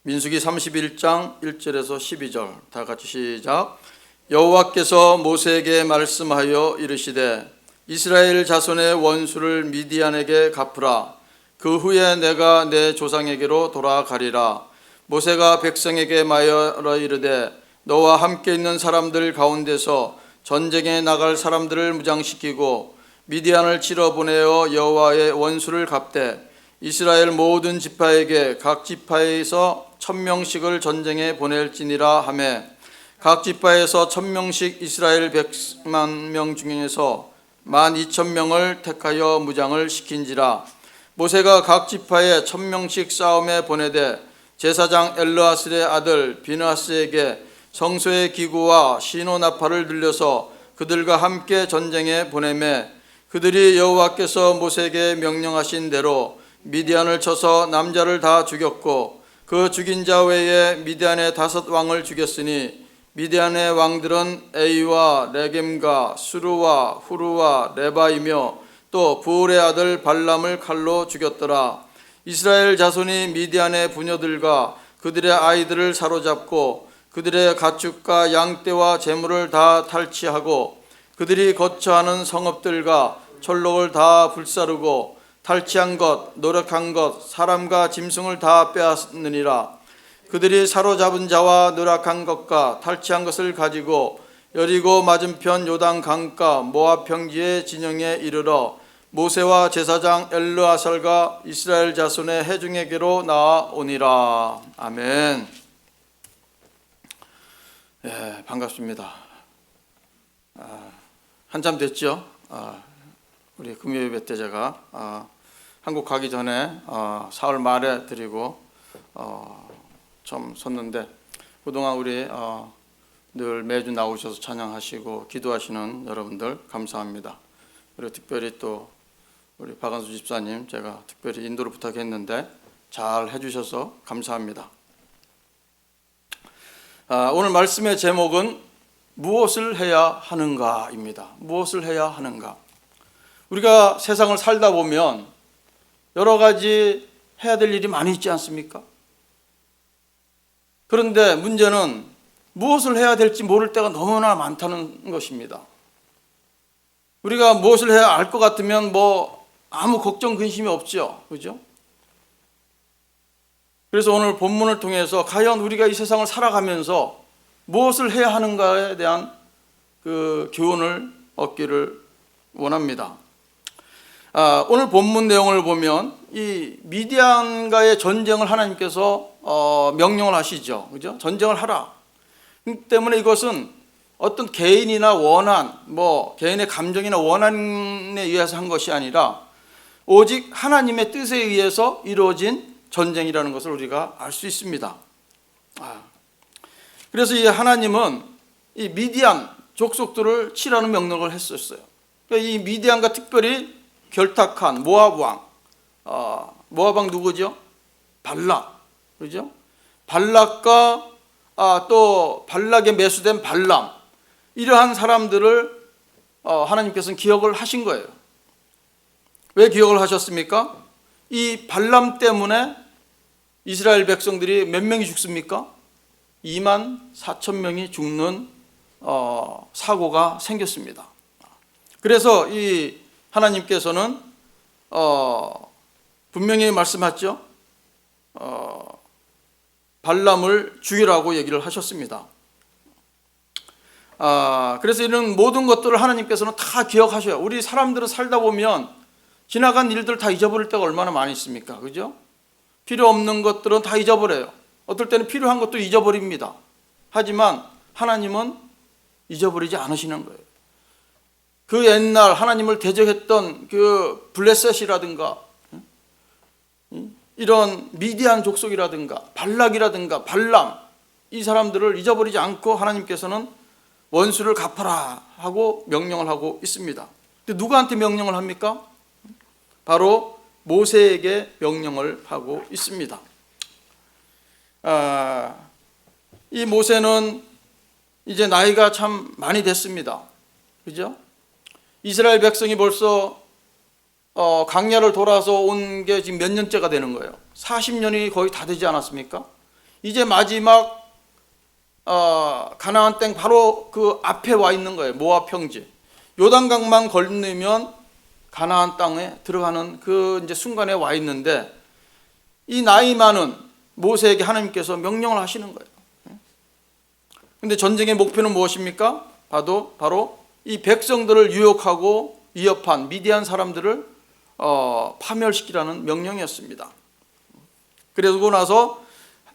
민수기 31장 1절에서 12절 다 같이 시작. 여호와께서 모세에게 말씀하여 이르시되 이스라엘 자손의 원수를 미디안에게 갚으라. 그 후에 내가 내 조상에게로 돌아가리라. 모세가 백성에게 말하여 이르되 너와 함께 있는 사람들 가운데서 전쟁에 나갈 사람들을 무장시키고 미디안을 치러 보내어 여호와의 원수를 갚되 이스라엘 모든 지파에게 각 지파에서 1000명씩을 전쟁에 보낼지니라 하매 각 지파에서 1000명씩 이스라엘 100만 명 중에서 12,000명을 택하여 무장을 시킨지라. 모세가 각 지파에 1000명씩 싸움에 보내되 제사장 엘르아슬의 아들 비느하스에게 성소의 기구와 시노나팔을 들려서 그들과 함께 전쟁에 보내매 그들이 여호와께서 모세에게 명령하신 대로 미디안을 쳐서 남자를 다 죽였고 그 죽인 자 외에 미디안의 5 왕을 죽였으니 미디안의 왕들은 에이와 레겜과 수루와 후루와 레바이며 또 부울의 아들 발람을 칼로 죽였더라. 이스라엘 자손이 미디안의 부녀들과 그들의 아이들을 사로잡고 그들의 가축과 양떼와 재물을 다 탈취하고 그들이 거처하는 성읍들과 철록을 다 불사르고 탈취한 것, 노력한 것, 사람과 짐승을 다 빼앗느니라. 그들이 사로잡은 자와 노력한 것과 탈취한 것을 가지고 여리고 맞은편 요단 강가 모압 평지의 진영에 이르러 모세와 제사장 엘르아살과 이스라엘 자손의 회중에게로 나아오니라. 아멘. 예, 반갑습니다. 한참 됐죠? 우리 금요예배 때 제가 한국 가기 전에 4월 말에 드리고 좀 섰는데 그동안 우리 늘 매주 나오셔서 찬양하시고 기도하시는 여러분들 감사합니다. 그리고 특별히 또 우리 박한수 집사님 제가 특별히 인도를 부탁했는데 잘 해주셔서 감사합니다. 오늘 말씀의 제목은 무엇을 해야 하는가입니다. 무엇을 해야 하는가. 우리가 세상을 살다 보면 여러 가지 해야 될 일이 많이 있지 않습니까? 그런데 문제는 무엇을 해야 될지 모를 때가 너무나 많다는 것입니다. 우리가 무엇을 해야 알 것 같으면 아무 걱정 근심이 없죠. 그죠? 그래서 오늘 본문을 통해서 과연 우리가 이 세상을 살아가면서 무엇을 해야 하는가에 대한 그 교훈을 얻기를 원합니다. 오늘 본문 내용을 보면 이 미디안과의 전쟁을 하나님께서 명령을 하시죠. 그죠? 전쟁을 하라. 그렇기 때문에 이것은 어떤 개인이나 원한, 개인의 감정이나 원한에 의해서 한 것이 아니라 오직 하나님의 뜻에 의해서 이루어진 전쟁이라는 것을 우리가 알 수 있습니다. 그래서 이 하나님은 이 미디안 족속들을 치라는 명령을 했었어요. 그러니까 이 미디안과 특별히 결탁한 모압 왕, 모압 왕 누구죠? 발락, 그죠? 발락과 또 발락에 매수된 발람, 이러한 사람들을 하나님께서는 기억을 하신 거예요. 왜 기억을 하셨습니까? 이 발람 때문에 이스라엘 백성들이 몇 명이 죽습니까? 24,000명이 죽는 사고가 생겼습니다. 그래서 이 하나님께서는 분명히 말씀하셨죠. 발람을 죽이라고 얘기를 하셨습니다. 그래서 이런 모든 것들을 하나님께서는 다 기억하셔요. 우리 사람들은 살다 보면 지나간 일들 다 잊어버릴 때가 얼마나 많이 있습니까? 그죠? 필요 없는 것들은 다 잊어버려요. 어떨 때는 필요한 것도 잊어버립니다. 하지만 하나님은 잊어버리지 않으시는 거예요. 그 옛날 하나님을 대적했던 그 블레셋이라든가 이런 미디안 족속이라든가 발락이라든가 발람, 이 사람들을 잊어버리지 않고 하나님께서는 원수를 갚아라 하고 명령을 하고 있습니다. 근데 누구한테 명령을 합니까? 바로 모세에게 명령을 하고 있습니다. 이 모세는 이제 나이가 참 많이 됐습니다. 그죠? 이스라엘 백성이 벌써 광야를 돌아서 온 게 지금 몇 년째가 되는 거예요. 40년이 거의 다 되지 않았습니까? 이제 마지막 가나안 땅 바로 그 앞에 와 있는 거예요. 모압 평지. 요단강만 건너면 가나안 땅에 들어가는 그 이제 순간에 와 있는데, 이 나이 많은 모세에게 하나님께서 명령을 하시는 거예요. 근데 전쟁의 목표는 무엇입니까? 바로 이 백성들을 유혹하고 위협한 미디안 사람들을 파멸시키라는 명령이었습니다. 그러고 나서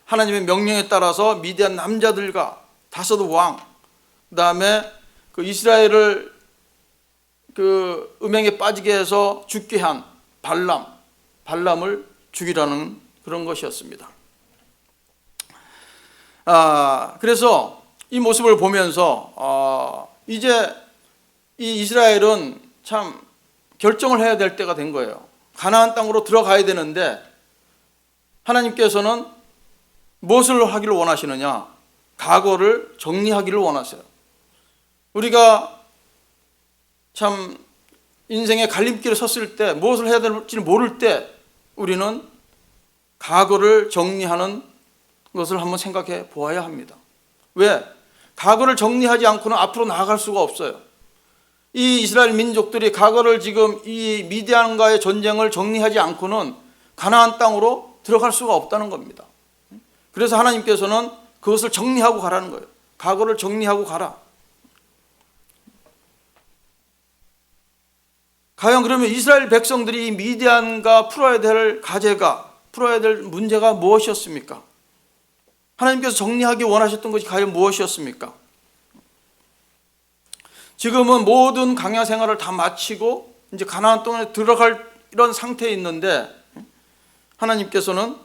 하나님의 명령에 따라서 미디안 남자들과 다섯 왕, 그다음에 그 이스라엘을 그 음행에 빠지게 해서 죽게 한 발람을 죽이라는 그런 것이었습니다. 그래서 이 모습을 보면서 이제 이 이스라엘은 참 결정을 해야 될 때가 된 거예요. 가나안 땅으로 들어가야 되는데 하나님께서는 무엇을 하기를 원하시느냐? 과거를 정리하기를 원하세요. 우리가 참 인생의 갈림길에 섰을 때 무엇을 해야 될지 모를 때 우리는 과거를 정리하는 것을 한번 생각해 보아야 합니다. 왜? 과거를 정리하지 않고는 앞으로 나아갈 수가 없어요. 이 이스라엘 민족들이 과거를 지금 이 미디안과의 전쟁을 정리하지 않고는 가나안 땅으로 들어갈 수가 없다는 겁니다. 그래서 하나님께서는 그것을 정리하고 가라는 거예요. 과거를 정리하고 가라. 과연 그러면 이스라엘 백성들이 미디안과 풀어야 될 과제가, 풀어야 될 문제가 무엇이었습니까? 하나님께서 정리하기 원하셨던 것이 과연 무엇이었습니까? 지금은 모든 광야 생활을 다 마치고 이제 가나안 땅에 들어갈 이런 상태에 있는데 하나님께서는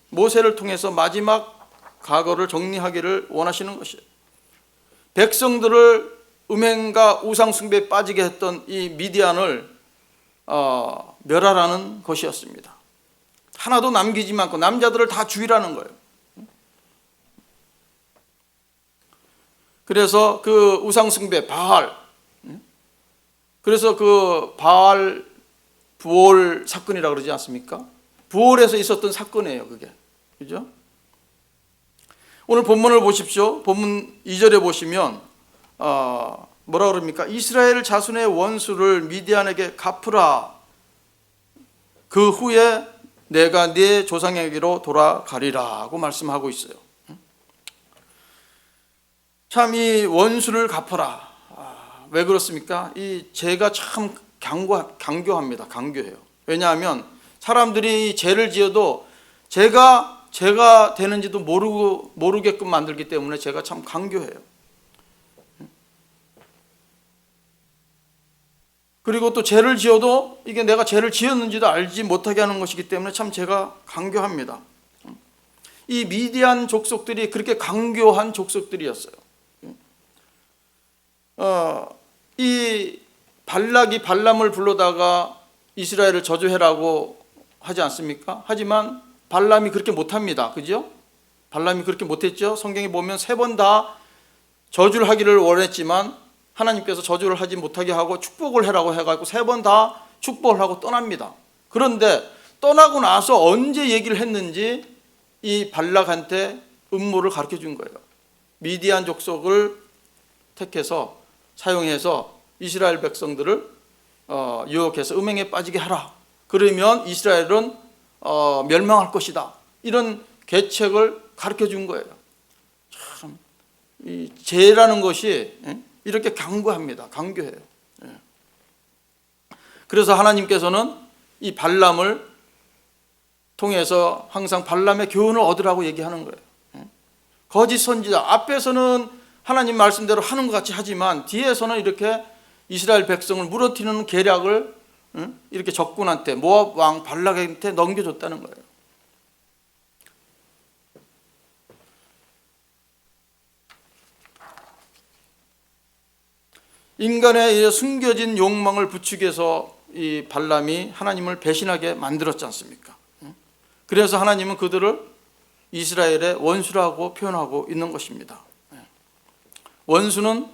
모세를 통해서 마지막 과거를 정리하기를 원하시는 것이에요. 백성들을 음행과 우상 숭배에 빠지게 했던 이 미디안을 멸하라는 것이었습니다. 하나도 남기지 않고 남자들을 다 죽이라는 거예요. 그래서 그 우상 숭배 바알, 그래서 그 바알 부올 사건이라고 그러지 않습니까? 부올에서 있었던 사건이에요, 그게. 그죠? 오늘 본문을 보십시오. 본문 2절에 보시면 뭐라 그럽니까? 이스라엘 자손의 원수를 미디안에게 갚으라. 그 후에 내가 네 조상에게로 돌아가리라고 말씀하고 있어요. 참 이 원수를 갚아라. 왜 그렇습니까? 이 죄가 참 강교합니다. 강교해요. 왜냐하면 사람들이 죄를 지어도 죄가 되는지도 모르게끔 만들기 때문에 죄가 참 강교해요. 그리고 또 죄를 지어도 이게 내가 죄를 지었는지도 알지 못하게 하는 것이기 때문에 참 죄가 강교합니다. 이 미디안 족속들이 그렇게 강교한 족속들이었어요. 이 발락이 발람을 불러다가 이스라엘을 저주해라고 하지 않습니까? 하지만 발람이 그렇게 못합니다. 그죠? 발람이 그렇게 못했죠? 성경에 보면 3번 다 저주를 하기를 원했지만 하나님께서 저주를 하지 못하게 하고 축복을 해라고 해가지고 3번 다 축복을 하고 떠납니다. 그런데 떠나고 나서 언제 얘기를 했는지 이 발락한테 음모를 가르쳐 준 거예요. 미디안 족속을 택해서 사용해서 이스라엘 백성들을 유혹해서 음행에 빠지게 하라. 그러면 이스라엘은 멸망할 것이다. 이런 계책을 가르쳐 준 거예요. 참, 이 죄라는 것이 이렇게 강교합니다. 강교해요. 그래서 하나님께서는 이 발람을 통해서 항상 발람의 교훈을 얻으라고 얘기하는 거예요. 거짓 선지자 앞에서는 하나님 말씀대로 하는 것 같이 하지만 뒤에서는 이렇게 이스라엘 백성을 무너뜨리는 계략을 이렇게 적군한테 모압 왕 발락한테 넘겨줬다는 거예요. 인간의 숨겨진 욕망을 부추겨서 이 발람이 하나님을 배신하게 만들었지 않습니까? 그래서 하나님은 그들을 이스라엘의 원수라고 표현하고 있는 것입니다. 원수는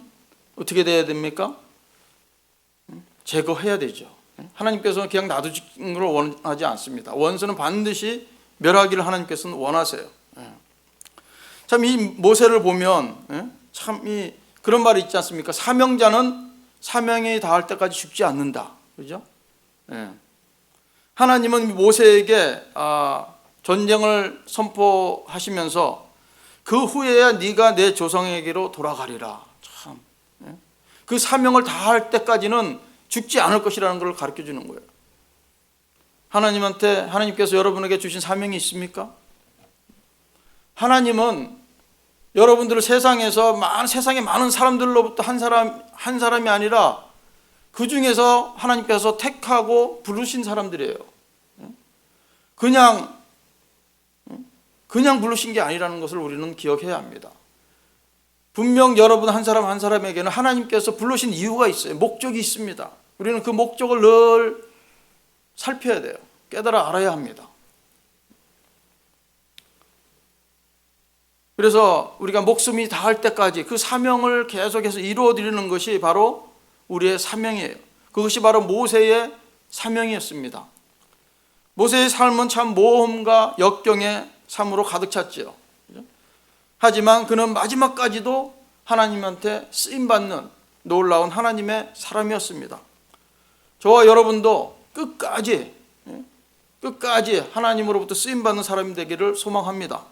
어떻게 돼야 됩니까? 제거해야 되죠. 하나님께서는 그냥 놔두는 걸 원하지 않습니다. 원수는 반드시 멸하기를 하나님께서는 원하세요. 참 이 모세를 보면 참 이 그런 말이 있지 않습니까? 사명자는 사명이 다할 때까지 죽지 않는다. 그죠? 하나님은 모세에게 전쟁을 선포하시면서 그 후에야 네가 내 조상에게로 돌아가리라. 참, 그 사명을 다할 때까지는 죽지 않을 것이라는 걸 가르쳐 주는 거예요. 하나님께서 여러분에게 주신 사명이 있습니까? 하나님은 여러분들을 세상의 많은 사람들로부터 한 사람이 아니라 그 중에서 하나님께서 택하고 부르신 사람들이에요. 그냥 부르신 게 아니라는 것을 우리는 기억해야 합니다. 분명 여러분 한 사람 한 사람에게는 하나님께서 부르신 이유가 있어요. 목적이 있습니다. 우리는 그 목적을 늘 살펴야 돼요. 깨달아 알아야 합니다. 그래서 우리가 목숨이 닿을 때까지 그 사명을 계속해서 이루어드리는 것이 바로 우리의 사명이에요. 그것이 바로 모세의 사명이었습니다. 모세의 삶은 참 모험과 역경의 삶으로 가득 찼죠. 하지만 그는 마지막까지도 하나님한테 쓰임받는 놀라운 하나님의 사람이었습니다. 저와 여러분도 끝까지 하나님으로부터 쓰임받는 사람이 되기를 소망합니다.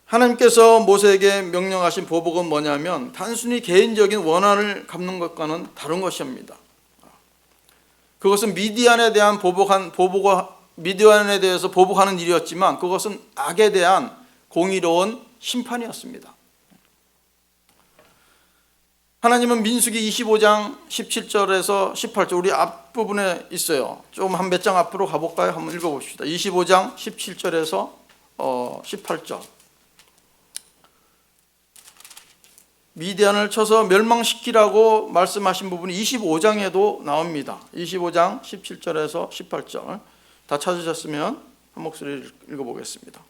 하나님께서 모세에게 명령하신 보복은 뭐냐면 단순히 개인적인 원한을 갚는 것과는 다른 것입니다. 그것은 미디안에 대해서 보복하는 일이었지만 그것은 악에 대한 공의로운 심판이었습니다. 하나님은 민수기 25장 17절에서 18절 우리 앞부분에 있어요. 좀 한 몇 장 앞으로 가볼까요? 한번 읽어봅시다. 25장 17절에서 18절. 미디안을 쳐서 멸망시키라고 말씀하신 부분이 25장에도 나옵니다. 25장 17절에서 18절 다 찾으셨으면 한 목소리 읽어보겠습니다.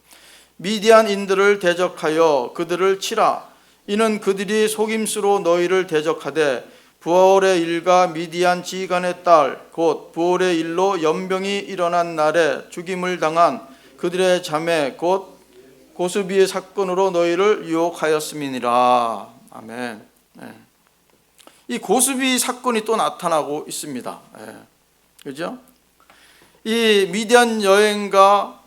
미디안인들을 대적하여 그들을 치라. 이는 그들이 속임수로 너희를 대적하되 부올의 일과 미디안 지휘관의 딸 곧 부올의 일로 연병이 일어난 날에 죽임을 당한 그들의 자매 곧 고수비의 사건으로 너희를 유혹하였음이니라. 아멘. 이 고수비 사건이 또 나타나고 있습니다. 그죠? 이 미디안 여행과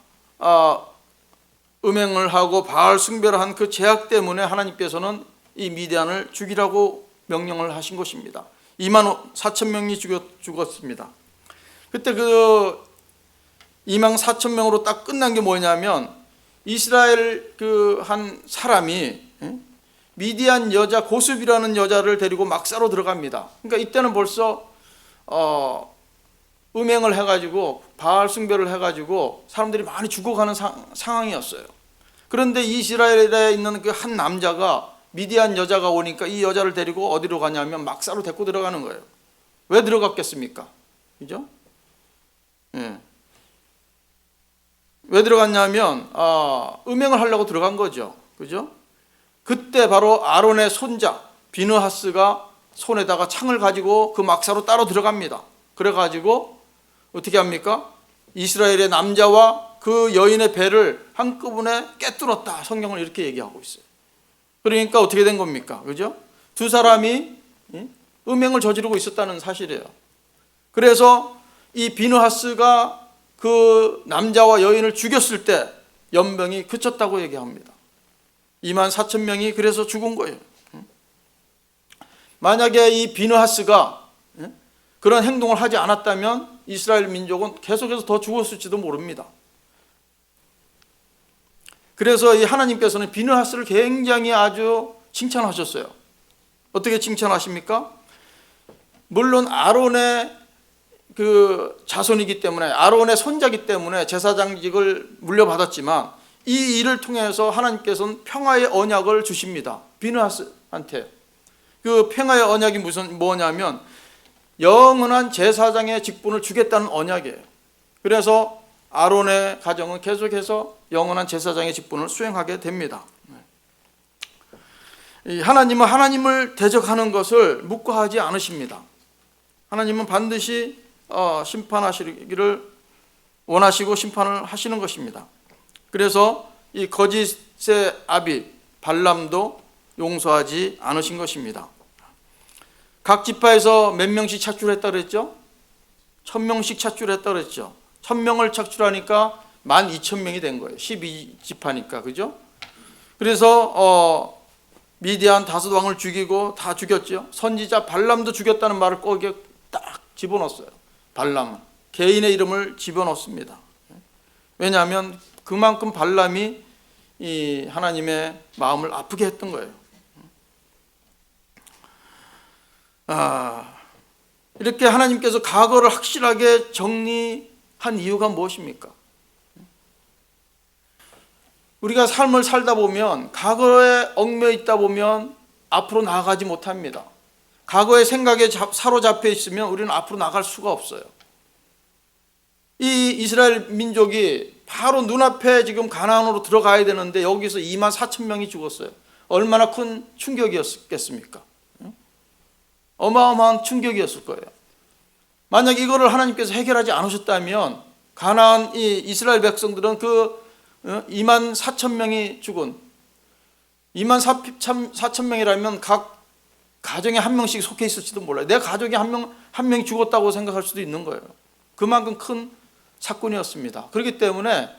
음행을 하고 바알 숭배를 한 그 죄악 때문에 하나님께서는 이 미디안을 죽이라고 명령을 하신 것입니다. 2만 4천 명이 죽었습니다. 그때 그 2만 4천 명으로 딱 끝난 게 뭐냐면 이스라엘 그 한 사람이 미디안 여자 고수비라는 여자를 데리고 막사로 들어갑니다. 그러니까 이때는 벌써 음행을 해가지고 바알 숭배를 해가지고 사람들이 많이 죽어가는 상황이었어요. 그런데 이스라엘에 있는 그 한 남자가 미디안 여자가 오니까 이 여자를 데리고 어디로 가냐면 막사로 데리고 들어가는 거예요. 왜 들어갔겠습니까? 그죠? 왜 들어갔냐면 음행을 하려고 들어간 거죠. 그죠? 그때 바로 아론의 손자 비느하스가 손에다가 창을 가지고 그 막사로 따로 들어갑니다. 그래가지고 어떻게 합니까? 이스라엘의 남자와 그 여인의 배를 한꺼번에 깨뚫었다. 성경은 이렇게 얘기하고 있어요. 그러니까 어떻게 된 겁니까? 그죠? 두 사람이 음행을 저지르고 있었다는 사실이에요. 그래서 이 비느하스가 그 남자와 여인을 죽였을 때 연병이 그쳤다고 얘기합니다. 2만 4천 명이 그래서 죽은 거예요. 만약에 이 비느하스가 그런 행동을 하지 않았다면 이스라엘 민족은 계속해서 더 죽었을지도 모릅니다. 그래서 이 하나님께서는 비느하스를 굉장히 아주 칭찬하셨어요. 어떻게 칭찬하십니까? 물론 아론의 그 자손이기 때문에 아론의 손자이기 때문에 제사장직을 물려받았지만 이 일을 통해서 하나님께서는 평화의 언약을 주십니다. 비느하스한테. 그 평화의 언약이 뭐냐면 영원한 제사장의 직분을 주겠다는 언약이에요. 그래서 아론의 가정은 계속해서 영원한 제사장의 직분을 수행하게 됩니다. 하나님은 하나님을 대적하는 것을 묵과하지 않으십니다. 하나님은 반드시 심판하시기를 원하시고 심판을 하시는 것입니다. 그래서 이 거짓의 아비 발람도 용서하지 않으신 것입니다. 각 지파에서 몇 명씩 착출했다 그랬죠? 1000명씩 착출했다 그랬죠? 1000명을 착출하니까 12,000명이 된 거예요. 12지파니까, 그죠? 그래서 미디안 5왕을 죽이고 다 죽였죠. 선지자 발람도 죽였다는 말을 거기에 딱 집어넣었어요. 발람은 개인의 이름을 집어넣습니다. 왜냐하면 그만큼 발람이 이 하나님의 마음을 아프게 했던 거예요. 이렇게 하나님께서 과거를 확실하게 정리한 이유가 무엇입니까? 우리가 삶을 살다 보면 과거에 얽매여 있다 보면 앞으로 나아가지 못합니다. 과거의 생각에 사로잡혀 있으면 우리는 앞으로 나갈 수가 없어요. 이 이스라엘 민족이 바로 눈앞에 지금 가나안으로 들어가야 되는데 여기서 24,000명이 죽었어요. 얼마나 큰 충격이었겠습니까? 어마어마한 충격이었을 거예요. 만약 이거를 하나님께서 해결하지 않으셨다면 가나안 이 이스라엘 백성들은 그 24,000명이 죽은 24,000명이라면 각 가정에 한 명씩 속해 있을지도 몰라요. 내 가족이 한 명이 죽었다고 생각할 수도 있는 거예요. 그만큼 큰 사건이었습니다. 그렇기 때문에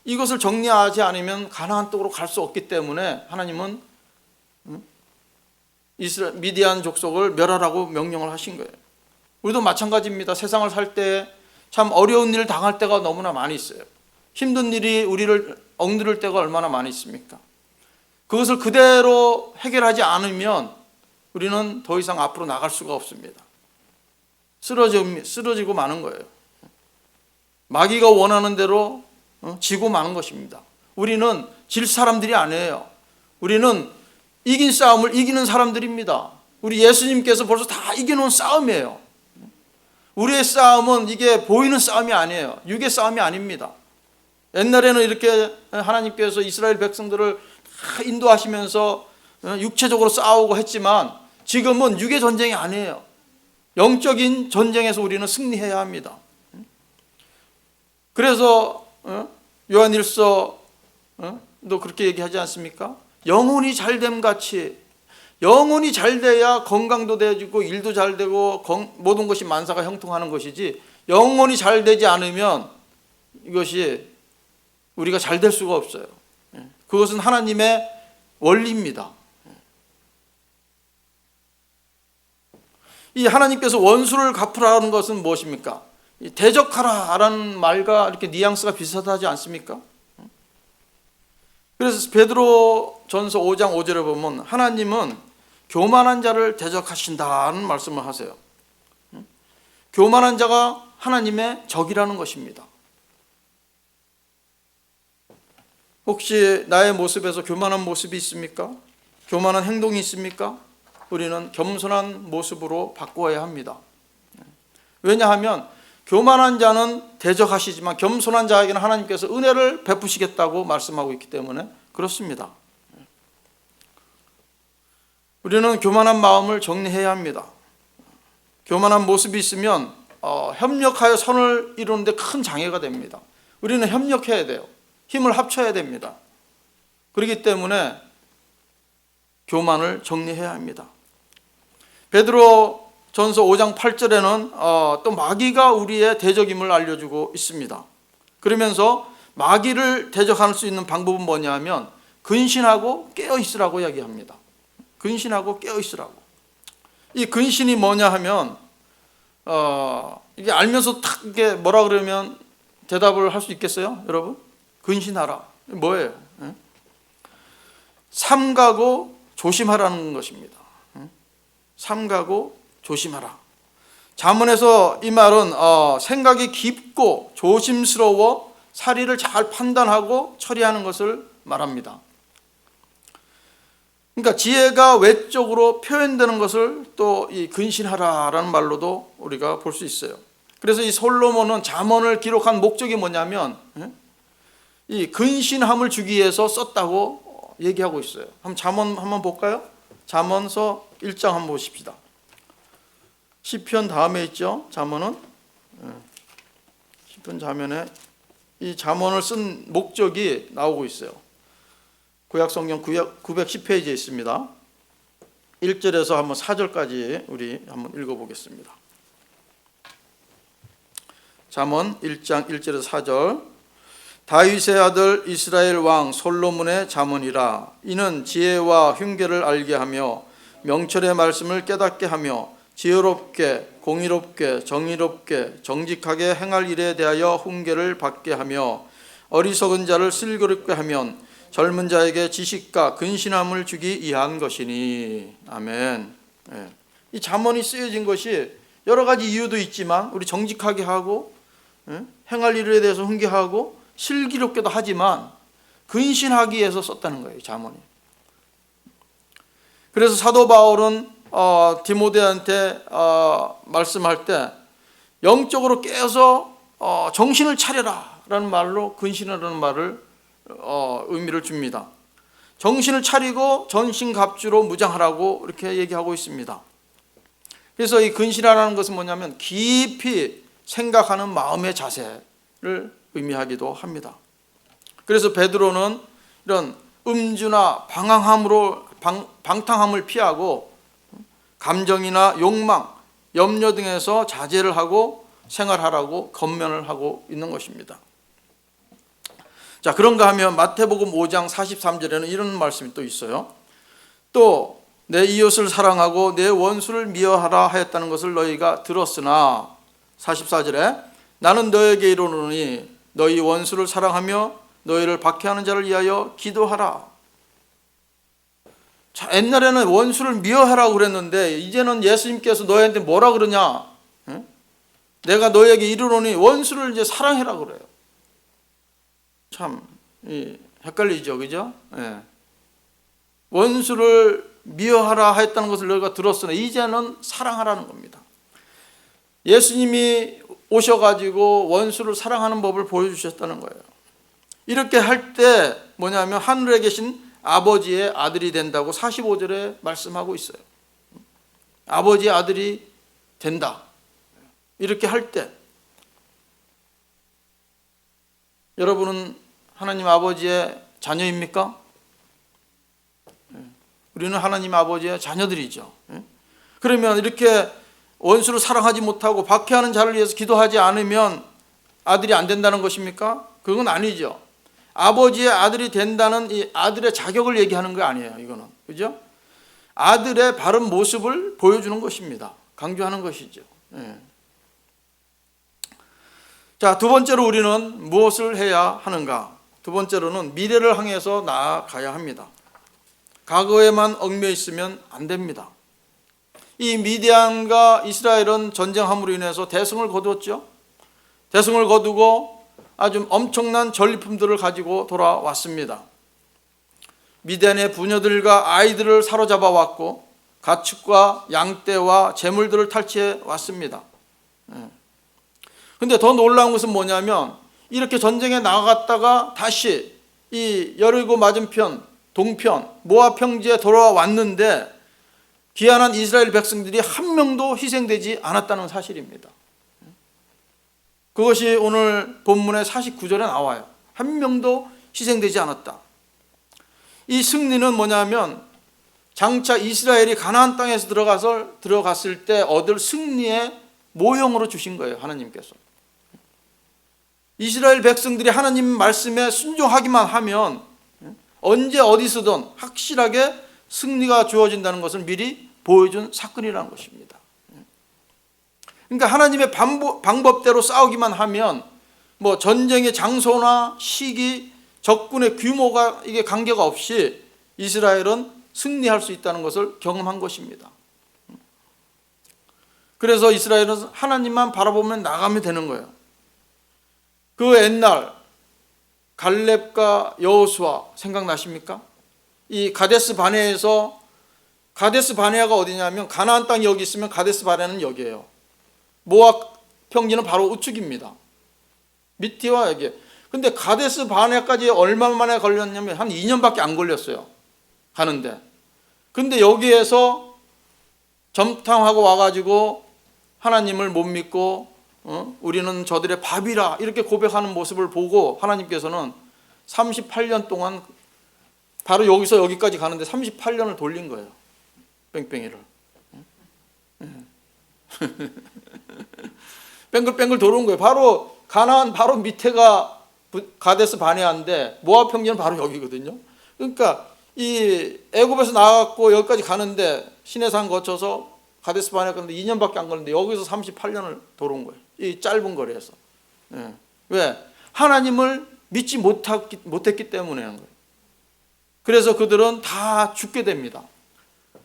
이것을 정리하지 않으면 가나안 땅으로 갈 수 없기 때문에 하나님은 미디안 족속을 멸하라고 명령을 하신 거예요. 우리도 마찬가지입니다. 세상을 살 때 참 어려운 일을 당할 때가 너무나 많이 있어요. 힘든 일이 우리를 억누를 때가 얼마나 많이 있습니까? 그것을 그대로 해결하지 않으면 우리는 더 이상 앞으로 나갈 수가 없습니다. 쓰러지고 마는 거예요. 마귀가 원하는 대로 지고 마는 것입니다. 우리는 질 사람들이 아니에요. 우리는 이긴 싸움을 이기는 사람들입니다. 우리 예수님께서 벌써 다 이겨놓은 싸움이에요. 우리의 싸움은 이게 보이는 싸움이 아니에요. 육의 싸움이 아닙니다. 옛날에는 이렇게 하나님께서 이스라엘 백성들을 다 인도하시면서 육체적으로 싸우고 했지만 지금은 육의 전쟁이 아니에요. 영적인 전쟁에서 우리는 승리해야 합니다. 그래서 요한일서도 그렇게 얘기하지 않습니까? 영혼이 잘됨 같이 영혼이 잘 돼야 건강도 되고 일도 잘 되고 모든 것이 만사가 형통하는 것이지 영혼이 잘 되지 않으면 이것이 우리가 잘 될 수가 없어요. 그것은 하나님의 원리입니다. 이 하나님께서 원수를 갚으라는 것은 무엇입니까? 대적하라라는 말과 이렇게 뉘앙스가 비슷하지 않습니까? 그래서 베드로 전서 5장 5절에 보면 하나님은 교만한 자를 대적하신다는 말씀을 하세요. 교만한 자가 하나님의 적이라는 것입니다. 혹시 나의 모습에서 교만한 모습이 있습니까? 교만한 행동이 있습니까? 우리는 겸손한 모습으로 바꾸어야 합니다. 왜냐하면 교만한 자는 대적하시지만 겸손한 자에게는 하나님께서 은혜를 베푸시겠다고 말씀하고 있기 때문에 그렇습니다. 우리는 교만한 마음을 정리해야 합니다. 교만한 모습이 있으면 협력하여 선을 이루는 데 큰 장애가 됩니다. 우리는 협력해야 돼요. 힘을 합쳐야 됩니다. 그렇기 때문에 교만을 정리해야 합니다. 베드로 전서 5장 8절에는 또 마귀가 우리의 대적임을 알려주고 있습니다. 그러면서 마귀를 대적할 수 있는 방법은 뭐냐 하면 근신하고 깨어있으라고 이야기합니다. 근신하고 깨어있으라고. 이 근신이 뭐냐 하면 이게 알면서 탁 이게 뭐라 그러면 대답을 할 수 있겠어요? 여러분? 근신하라. 뭐예요? 삼가고 조심하라는 것입니다. 삼가고 조심하라. 잠언에서 이 말은 생각이 깊고 조심스러워 사리를 잘 판단하고 처리하는 것을 말합니다. 그러니까 지혜가 외적으로 표현되는 것을 또 이 근신하라라는 말로도 우리가 볼 수 있어요. 그래서 이 솔로몬은 잠언을 기록한 목적이 뭐냐면 이 근신함을 주기 위해서 썼다고 얘기하고 있어요. 한번 잠언 한번 볼까요? 잠언서 1장 한번 보십시다. 시편 다음에 있죠. 잠언은 시편 자문에 이 잠언을 쓴 목적이 나오고 있어요. 구약성경 910페이지에 있습니다. 1절에서 한번 4절까지 우리 한번 읽어보겠습니다. 잠언 1장 1절에서 4절. 다윗의 아들 이스라엘 왕 솔로몬의 잠언이라. 이는 지혜와 흉계를 알게 하며 명철의 말씀을 깨닫게 하며 지혜롭게 공의롭게 정의롭게 정직하게 행할 일에 대하여 훈계를 받게 하며 어리석은 자를 슬기롭게 하면 젊은 자에게 지식과 근신함을 주기 위한 것이니. 아멘. 이 잠언이 쓰여진 것이 여러 가지 이유도 있지만 우리 정직하게 하고 행할 일에 대해서 훈계하고 슬기롭게도 하지만 근신하기 위해서 썼다는 거예요, 잠언이. 그래서 사도 바울은 디모데한테 말씀할 때 영적으로 깨어서 정신을 차려라 라는 말로 근신하라는 말을 의미를 줍니다. 정신을 차리고 전신갑주로 무장하라고 이렇게 얘기하고 있습니다. 그래서 이 근신하라는 것은 뭐냐면 깊이 생각하는 마음의 자세를 의미하기도 합니다. 그래서 베드로는 이런 음주나 방탕함을 피하고 감정이나 욕망, 염려 등에서 자제를 하고 생활하라고 권면을 하고 있는 것입니다. 자, 그런가 하면 마태복음 5장 43절에는 이런 말씀이 또 있어요. 또 내 이웃을 사랑하고 내 원수를 미워하라 하였다는 것을 너희가 들었으나 44절에 나는 너에게 이르노니 너희 원수를 사랑하며 너희를 박해하는 자를 위하여 기도하라. 자, 옛날에는 원수를 미워하라고 그랬는데 이제는 예수님께서 너희한테 뭐라 그러냐? 내가 너에게 이르노니 원수를 이제 사랑해라 그래요. 참 헷갈리죠, 그죠? 원수를 미워하라 했다는 것을 너희가 들었으나 이제는 사랑하라는 겁니다. 예수님이 오셔가지고 원수를 사랑하는 법을 보여주셨다는 거예요. 이렇게 할 때 뭐냐면 하늘에 계신 아버지의 아들이 된다고 45절에 말씀하고 있어요. 아버지의 아들이 된다. 이렇게 할 때 여러분은 하나님 아버지의 자녀입니까? 우리는 하나님 아버지의 자녀들이죠. 그러면 이렇게 원수를 사랑하지 못하고 박해하는 자를 위해서 기도하지 않으면 아들이 안 된다는 것입니까? 그건 아니죠. 아버지의 아들이 된다는 이 아들의 자격을 얘기하는 거 아니에요. 이거는, 그죠? 아들의 바른 모습을 보여주는 것입니다. 강조하는 것이죠. 자, 두 번째로 우리는 무엇을 해야 하는가? 두 번째로는 미래를 향해서 나아가야 합니다. 과거에만 얽매 있으면 안 됩니다. 이 미디안과 이스라엘은 전쟁함으로 인해서 대승을 거두었죠. 대승을 거두고 아주 엄청난 전리품들을 가지고 돌아왔습니다. 미디안의 부녀들과 아이들을 사로잡아 왔고 가축과 양떼와 재물들을 탈취해 왔습니다. 그런데 더 놀라운 것은 뭐냐면 이렇게 전쟁에 나갔다가 다시 이 여리고 맞은편 동편 모압 평지에 돌아왔는데 귀환한 이스라엘 백성들이 한 명도 희생되지 않았다는 사실입니다. 그것이 오늘 본문의 49절에 나와요. 한 명도 희생되지 않았다. 이 승리는 뭐냐면 장차 이스라엘이 가나안 땅에서 들어갔을 때 얻을 승리의 모형으로 주신 거예요. 하나님께서. 이스라엘 백성들이 하나님 말씀에 순종하기만 하면 언제 어디서든 확실하게 승리가 주어진다는 것을 미리 보여준 사건이라는 것입니다. 그러니까 하나님의 방법대로 싸우기만 하면 뭐 전쟁의 장소나 시기, 적군의 규모가 이게 관계가 없이 이스라엘은 승리할 수 있다는 것을 경험한 것입니다. 그래서 이스라엘은 하나님만 바라보면 나가면 되는 거예요. 그 옛날 갈렙과 여호수아 생각나십니까? 이 가데스 바네에서 가데스 바네아가 어디냐면 가나안 땅이 여기 있으면 가데스 바네아는 여기예요. 모압 평지는 바로 우측입니다. 미티와 여기. 근데 가데스 바네아까지 얼마 만에 걸렸냐면 한 2년밖에 안 걸렸어요. 가는데. 근데 여기에서 점탕하고 와가지고 하나님을 못 믿고 우리는 저들의 밥이라 이렇게 고백하는 모습을 보고 하나님께서는 38년 동안 바로 여기서 여기까지 가는데 38년을 돌린 거예요. 뺑뺑이를. 뺑글뺑글 돌아온 거예요. 바로 가나안 바로 밑에가 가데스 바네아인데 모압 평지는 바로 여기거든요. 그러니까 이 애굽에서 나왔고 여기까지 가는데 시내산 거쳐서 가데스 바네아 가는데 2년밖에 안 걸렸는데 여기서 38년을 돌아온 거예요. 이 짧은 거리에서. 왜? 하나님을 믿지 못했기 때문에 하는 거예요. 그래서 그들은 다 죽게 됩니다.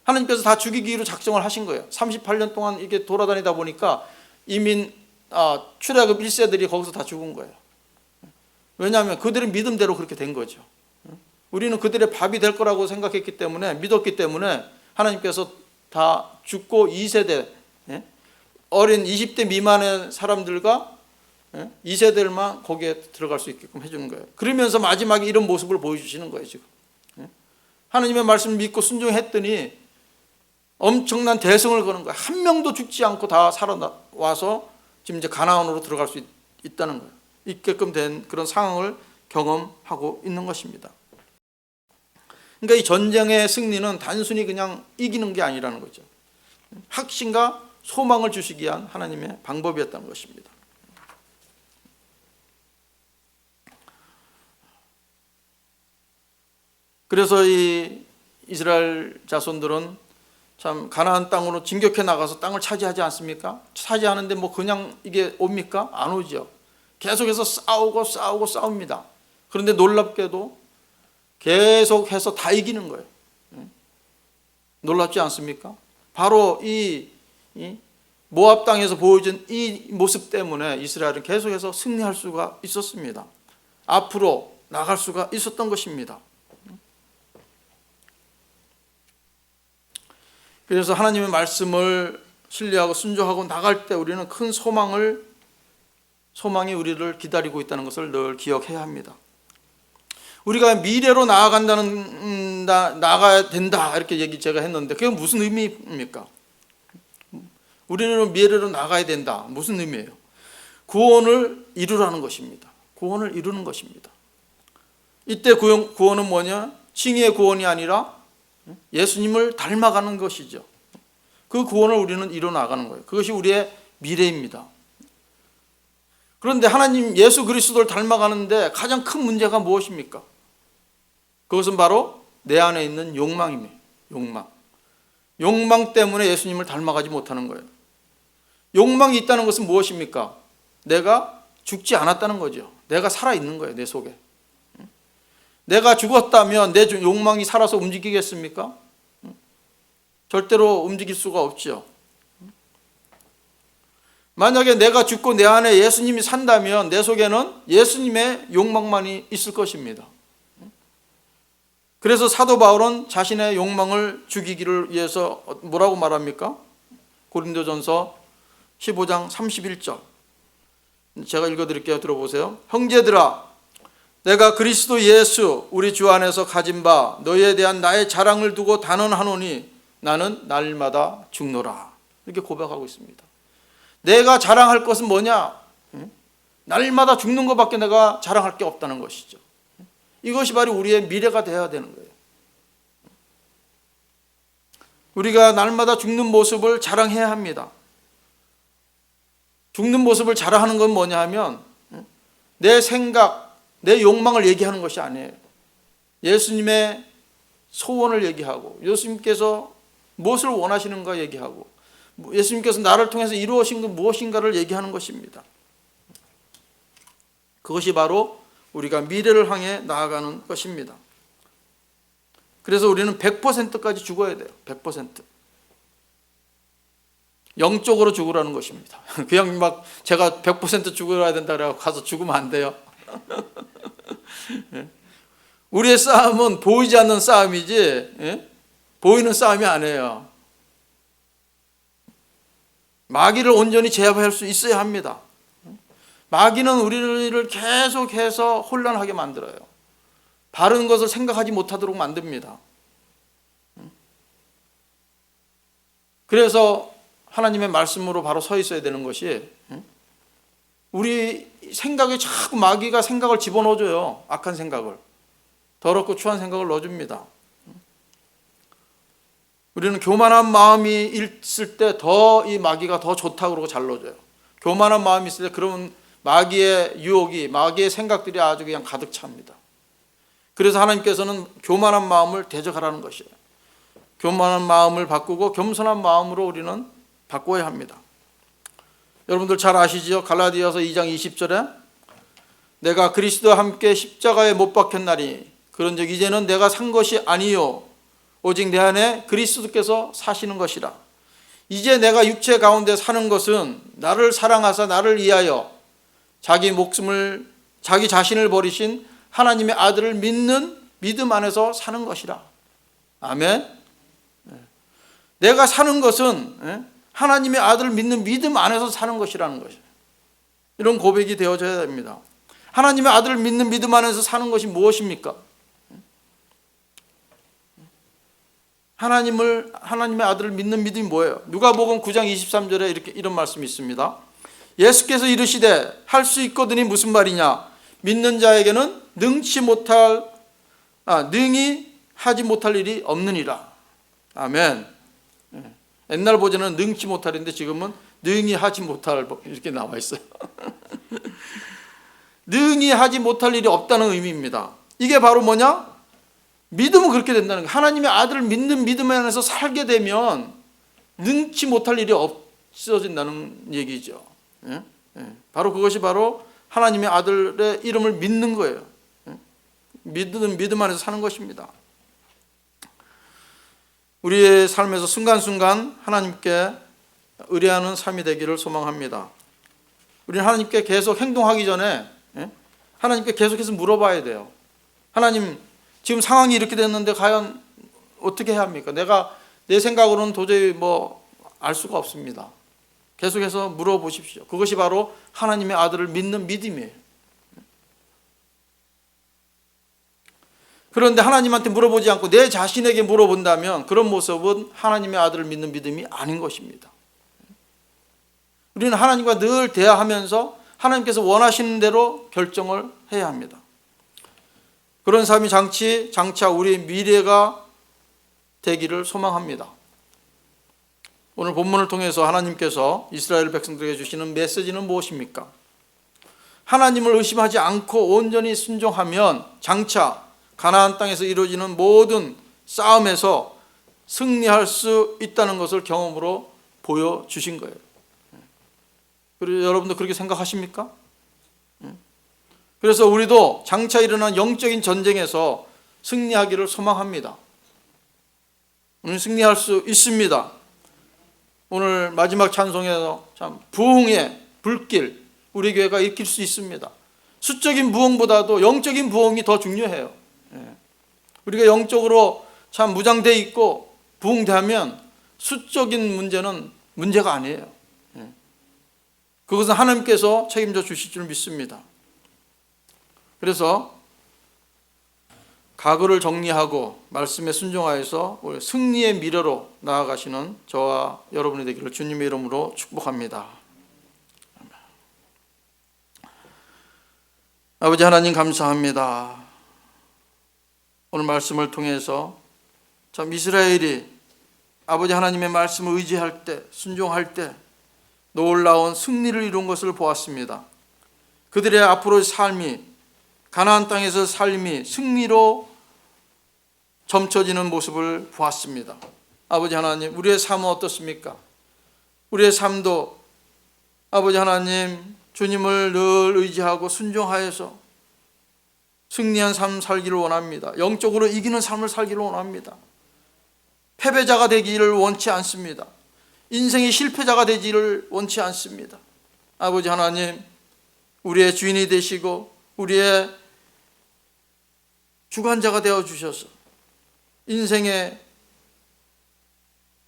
하나님께서 다 죽이기로 작정을 하신 거예요. 38년 동안 이게 돌아다니다 보니까 이민 출애굽 1세들이 거기서 다 죽은 거예요. 왜냐하면 그들의 믿음대로 그렇게 된 거죠. 우리는 그들의 밥이 될 거라고 생각했기 때문에, 믿었기 때문에 하나님께서 다 죽고 2세대 어린 20대 미만의 사람들과 2세대들만 거기에 들어갈 수 있게끔 해주는 거예요. 그러면서 마지막에 이런 모습을 보여주시는 거예요. 지금 하나님의 말씀을 믿고 순종했더니 엄청난 대성을 거는 거예요. 한 명도 죽지 않고 다 살아와서 지금 이제 가나안으로 들어갈 수 있다는 거예요. 있게끔 된 그런 상황을 경험하고 있는 것입니다. 그러니까 이 전쟁의 승리는 단순히 그냥 이기는 게 아니라는 거죠. 확신과 소망을 주시기 위한 하나님의 방법이었다는 것입니다. 그래서 이 이스라엘 자손들은 참 가나안 땅으로 진격해 나가서 땅을 차지하지 않습니까? 차지하는데 뭐 그냥 이게 옵니까? 안 오죠. 계속해서 싸웁니다. 그런데 놀랍게도 계속해서 다 이기는 거예요. 놀랍지 않습니까? 바로 이 모압 땅에서 보여준 이 모습 때문에 이스라엘은 계속해서 승리할 수가 있었습니다. 앞으로 나갈 수가 있었던 것입니다. 그래서 하나님의 말씀을 신뢰하고 순종하고 나갈 때 우리는 큰 소망이 우리를 기다리고 있다는 것을 늘 기억해야 합니다. 우리가 미래로 나아가야 된다 이렇게 제가 했는데 그게 무슨 의미입니까? 우리는 미래로 나가야 된다. 무슨 의미예요? 구원을 이루라는 것입니다. 구원을 이루는 것입니다. 이때 구원은 뭐냐? 칭의의 구원이 아니라 예수님을 닮아가는 것이죠. 그 구원을 우리는 이뤄 나가는 거예요. 그것이 우리의 미래입니다. 그런데 하나님 예수 그리스도를 닮아가는데 가장 큰 문제가 무엇입니까? 그것은 바로 내 안에 있는 욕망입니다. 욕망 때문에 예수님을 닮아가지 못하는 거예요. 욕망이 있다는 것은 무엇입니까? 내가 죽지 않았다는 거죠. 내가 살아있는 거예요. 내 속에. 내가 죽었다면 내 욕망이 살아서 움직이겠습니까? 절대로 움직일 수가 없죠. 만약에 내가 죽고 내 안에 예수님이 산다면 내 속에는 예수님의 욕망만이 있을 것입니다. 그래서 사도 바울은 자신의 욕망을 죽이기를 위해서 뭐라고 말합니까? 고린도전서 15장 31절 제가 읽어드릴게요. 들어보세요. 형제들아, 내가 그리스도 예수 우리 주 안에서 가진 바 너희에 대한 나의 자랑을 두고 단언하노니 나는 날마다 죽노라. 이렇게 고백하고 있습니다. 내가 자랑할 것은 뭐냐? 날마다 죽는 것밖에 내가 자랑할 게 없다는 것이죠. 이것이 바로 우리의 미래가 되어야 되는 거예요. 우리가 날마다 죽는 모습을 자랑해야 합니다. 죽는 모습을 자랑하는 건 뭐냐 하면 내 생각, 내 욕망을 얘기하는 것이 아니에요. 예수님의 소원을 얘기하고 예수님께서 무엇을 원하시는가 얘기하고 예수님께서 나를 통해서 이루어진 것 무엇인가를 얘기하는 것입니다. 그것이 바로 우리가 미래를 향해 나아가는 것입니다. 그래서 우리는 100%까지 죽어야 돼요. 100%. 영적으로 죽으라는 것입니다. 그냥 막 제가 100% 죽어야 된다고 가서 죽으면 안 돼요. 우리의 싸움은 보이지 않는 싸움이지 보이는 싸움이 아니에요. 마귀를 온전히 제압할 수 있어야 합니다. 마귀는 우리를 계속해서 혼란하게 만들어요. 바른 것을 생각하지 못하도록 만듭니다. 그래서 하나님의 말씀으로 바로 서 있어야 되는 것이 우리 생각에 자꾸 마귀가 생각을 집어넣어줘요. 악한 생각을, 더럽고 추한 생각을 넣어줍니다. 우리는 교만한 마음이 있을 때 더 이 마귀가 더 좋다고 그러고 잘 넣어줘요. 교만한 마음이 있을 때 그러면 마귀의 유혹이, 마귀의 생각들이 아주 그냥 가득 찹니다. 그래서 하나님께서는 교만한 마음을 대적하라는 것이에요. 교만한 마음을 바꾸고 겸손한 마음으로 우리는 바꿔야 합니다. 여러분들 잘 아시지요? 갈라디아서 2장 20절에 내가 그리스도와 함께 십자가에 못 박혔나니 그런즉 이제는 내가 산 것이 아니요 오직 내 안에 그리스도께서 사시는 것이라. 이제 내가 육체 가운데 사는 것은 나를 사랑하사 나를 위하여 자기 목숨을, 자기 자신을 버리신 하나님의 아들을 믿는 믿음 안에서 사는 것이라. 아멘. 내가 사는 것은 하나님의 아들을 믿는 믿음 안에서 사는 것이라는 것이에요. 이런 고백이 되어져야 됩니다. 하나님의 아들을 믿는 믿음 안에서 사는 것이 무엇입니까? 하나님의 아들을 믿는 믿음이 뭐예요? 누가복음 9장 23절에 이런 말씀이 있습니다. 예수께서 이르시되 할 수 있거든이 무슨 말이냐? 믿는 자에게는 능히 하지 못할 일이 없느니라. 아멘. 옛날 버전은 능치 못할인데 지금은 능히 하지 못할 이렇게 나와 있어요. 능히 하지 못할 일이 없다는 의미입니다. 이게 바로 뭐냐? 믿음은 그렇게 된다는 거예요. 하나님의 아들을 믿는 믿음 안에서 살게 되면 능치 못할 일이 없어진다는 얘기죠. 바로 그것이 바로 하나님의 아들의 이름을 믿는 거예요. 믿음 안에서 사는 것입니다. 우리의 삶에서 순간순간 하나님께 의뢰하는 삶이 되기를 소망합니다. 우리는 하나님께 계속 행동하기 전에 하나님께 계속해서 물어봐야 돼요. 하나님, 지금 상황이 이렇게 됐는데 과연 어떻게 해야 합니까? 내 생각으로는 도저히 알 수가 없습니다. 계속해서 물어보십시오. 그것이 바로 하나님의 아들을 믿는 믿음이에요. 그런데 하나님한테 물어보지 않고 내 자신에게 물어본다면 그런 모습은 하나님의 아들을 믿는 믿음이 아닌 것입니다. 우리는 하나님과 늘 대화하면서 하나님께서 원하시는 대로 결정을 해야 합니다. 그런 삶이 장차 우리의 미래가 되기를 소망합니다. 오늘 본문을 통해서 하나님께서 이스라엘 백성들에게 주시는 메시지는 무엇입니까? 하나님을 의심하지 않고 온전히 순종하면 장차 가나안 땅에서 이루어지는 모든 싸움에서 승리할 수 있다는 것을 경험으로 보여주신 거예요. 그리고 여러분도 그렇게 생각하십니까? 그래서 우리도 장차 일어난 영적인 전쟁에서 승리하기를 소망합니다. 우리는 승리할 수 있습니다. 오늘 마지막 찬송에서 참 부흥의 불길 우리 교회가 일으킬 수 있습니다. 수적인 부흥보다도 영적인 부흥이 더 중요해요. 우리가 영적으로 참 무장되어 있고 부흥되면 수적인 문제는 문제가 아니에요. 그것은 하나님께서 책임져 주실 줄 믿습니다. 그래서 과거를 정리하고 말씀에 순종하여서 승리의 미래로 나아가시는 저와 여러분이 되기를 주님의 이름으로 축복합니다. 아버지 하나님 감사합니다. 오늘 말씀을 통해서 참 이스라엘이 아버지 하나님의 말씀을 의지할 때, 순종할 때 놀라운 승리를 이룬 것을 보았습니다. 그들의 앞으로의 삶이, 가나안 땅에서 삶이 승리로 점쳐지는 모습을 보았습니다. 아버지 하나님, 우리의 삶은 어떻습니까? 우리의 삶도 아버지 하나님, 주님을 늘 의지하고 순종하여서 승리한 삶 살기를 원합니다. 영적으로 이기는 삶을 살기를 원합니다. 패배자가 되기를 원치 않습니다. 인생의 실패자가 되기를 원치 않습니다. 아버지 하나님, 우리의 주인이 되시고 우리의 주관자가 되어 주셔서 인생의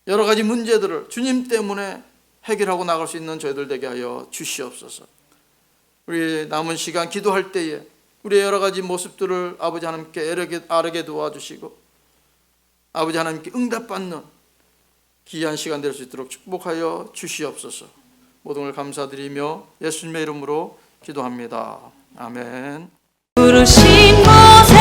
여러 가지 문제들을 주님 때문에 해결하고 나갈 수 있는 저희들 되게 하여 주시옵소서. 우리 남은 시간 기도할 때에 우리의 여러 가지 모습들을 아버지 하나님께 아르게 도와주시고 아버지 하나님께 응답받는 귀한 시간 될 수 있도록 축복하여 주시옵소서. 모든 걸 감사드리며 예수님의 이름으로 기도합니다. 아멘. 부르신 곳에